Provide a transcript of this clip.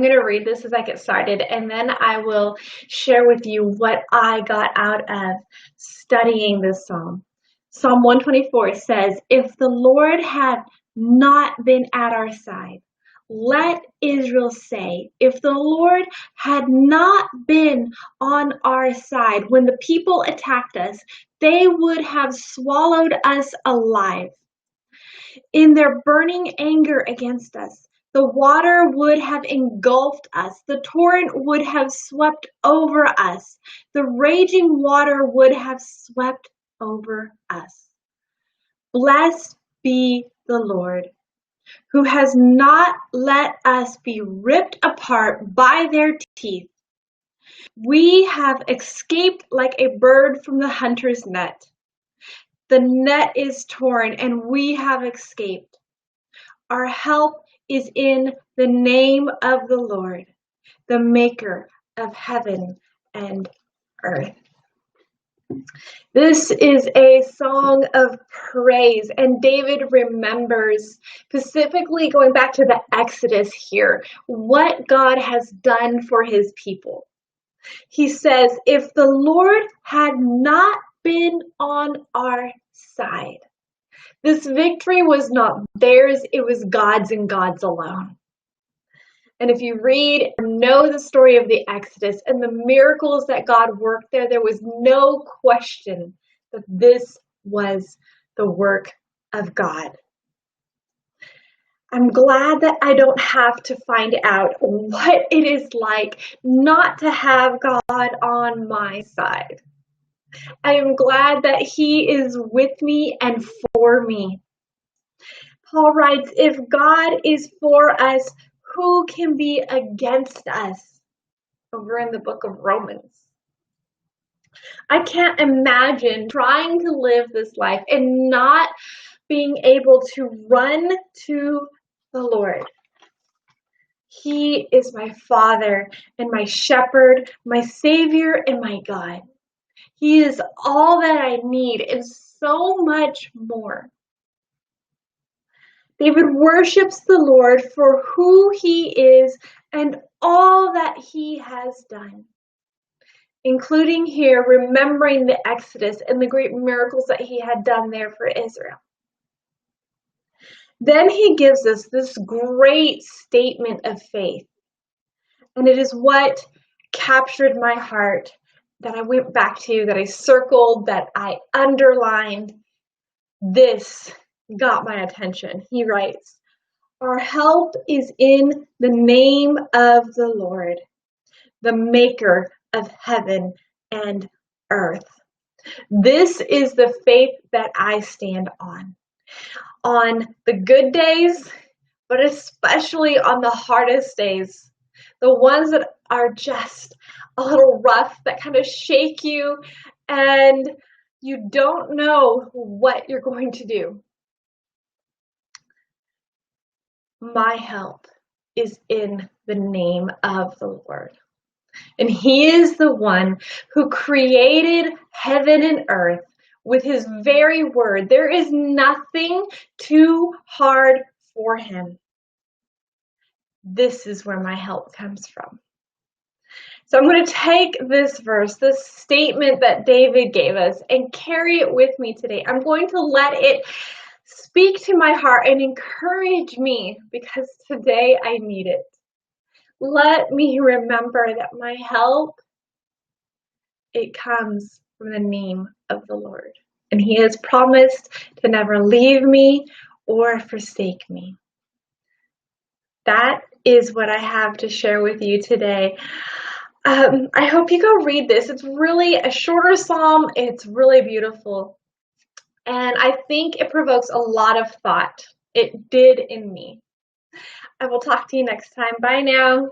going to read this as I get started, and then I will share with you what I got out of studying this psalm. Psalm 124 says, "If the Lord had not been at our side, let Israel say, if the Lord had not been on our side when the people attacked us, they would have swallowed us alive. In their burning anger against us, the water would have engulfed us. The torrent would have swept over us. The raging water would have swept over us. Blessed be the Lord, who has not let us be ripped apart by their teeth. We have escaped like a bird from the hunter's net. The net is torn, and we have escaped. Our help is in the name of the Lord, the maker of heaven and earth." This is a song of praise, and David remembers, specifically going back to the Exodus here, what God has done for his people. He says, if the Lord had not been on our side, this victory was not theirs, it was God's and God's alone. And if you read or know the story of the Exodus and the miracles that God worked there was no question that this was the work of God. I'm glad that I don't have to find out what it is like not to have God on my side. I am glad that he is with me and for me. Paul writes, if God is for us, who can be against us? Over in the book of Romans. I can't imagine trying to live this life and not being able to run to the Lord. He is my Father and my shepherd, my Savior and my God. He is all that I need and so much more. David worships the Lord for who he is and all that he has done, including here remembering the Exodus and the great miracles that he had done there for Israel. Then he gives us this great statement of faith, and it is what captured my heart, that I went back to, that I circled, that I underlined. This got my attention. He writes, our help is in the name of the Lord, the maker of heaven and earth. This is the faith that I stand on the good days, but especially on the hardest days, the ones that are just a little rough, that kind of shake you and you don't know what you're going to do. My help is in the name of the Lord. And he is the one who created heaven and earth with his very word. There is nothing too hard for him. This is where my help comes from. So I'm going to take this verse, this statement that David gave us, and carry it with me today. I'm going to let it speak to my heart and encourage me, because today I need it. Let me remember that my help, it comes from the name of the Lord. And he has promised to never leave me or forsake me. That is what I have to share with you today. I hope you go read this. It's really a shorter psalm. It's really beautiful. And I think it provokes a lot of thought. It did in me. I will talk to you next time. Bye now.